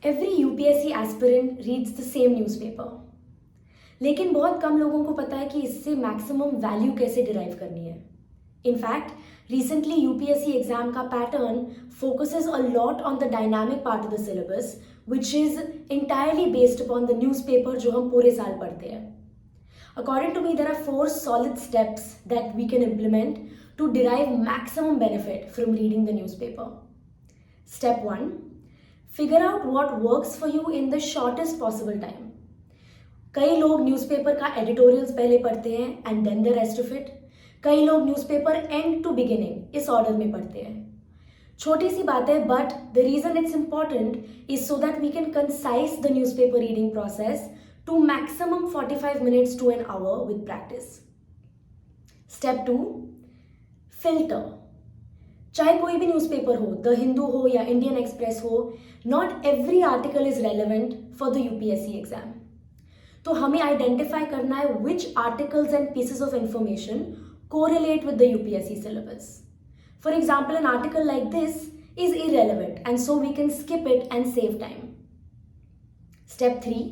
Every UPSC aspirant reads the same newspaper. लेकिन बहुत कम लोगों को पता है कि इससे मैक्सिमम वैल्यू कैसे डिराइव करनी है. इनफैक्ट, recently UPSC एग्जाम का pattern focuses a lot on the dynamic part of the syllabus, which is entirely based upon the newspaper जो हम पूरे साल पढ़ते हैं. According to me, there are 4 solid steps that we can implement to derive maximum benefit from reading the newspaper. Step 1. Figure out what works for you in the shortest possible time. कई लोग newspaper का editorials पहले पढ़ते हैं and then the rest of it. कई लोग newspaper end to beginning इस order में पढ़ते हैं. छोटी सी बात है, but the reason it's important is so that we can concise the newspaper reading process to maximum 45 minutes to an hour with practice. Step 2. Filter. चाहे कोई भी न्यूज़पेपर हो, द हिंदू हो या इंडियन एक्सप्रेस हो, not every article is relevant for the UPSC exam. तो हमें identify करना है which articles and pieces of information correlate with the UPSC syllabus. For example, an article like this is irrelevant and so we can skip it and save time. Step 3.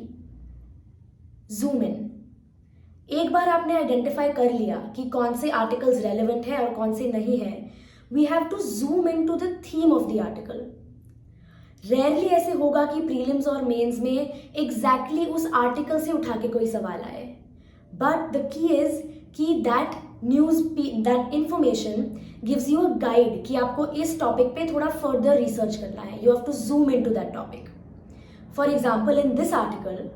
Zoom in. एक बार आपने identify कर लिया कि कौन से articles relevant है और कौन से नहीं है, we have to zoom in to the theme of the article. Rarely ऐसे होगा कि प्रीलिम्स और मेंस में एग्जैक्टली उस आर्टिकल से उठा के कोई सवाल आए, बट द की इज कि that information gives you a guide कि आपको इस टॉपिक पे थोड़ा फर्दर रिसर्च करना है. You have to zoom in to that topic. For example, in this article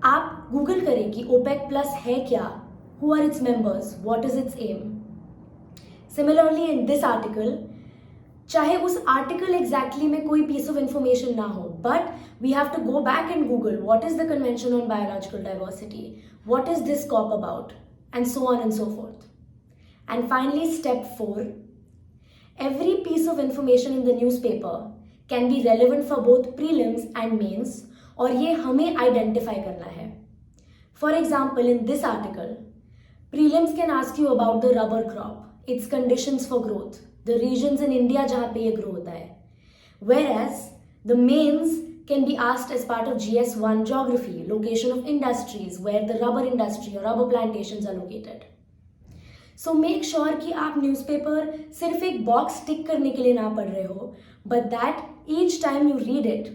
आप गूगल करें कि ओपेक प्लस है क्या, who are its members, what is its aim. Similarly in this article, चाहे उस आर्टिकल एग्जैक्टली में कोई पीस ऑफ इंफॉर्मेशन ना हो, but we have to go back and Google what is the convention on biological diversity, what is this COP about, and so on and so forth. And finally, step 4. Every piece of information in the newspaper can be relevant for both prelims and mains, और ये हमें identify करना है. For example, in this article, prelims can ask you about the rubber crop, its conditions for growth, the reasons in India जहाँ पे ये grow होता है. Whereas the mains can be asked as part of GS1 geography, location of industries where the rubber industry or rubber plantations are located. So make sure कि आप newspaper सिर्फ एक box टिक करने के लिए ना पढ़ रहे हो, but that each time you read it,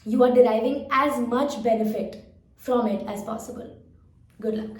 you are deriving as much benefit from it as possible. Good luck.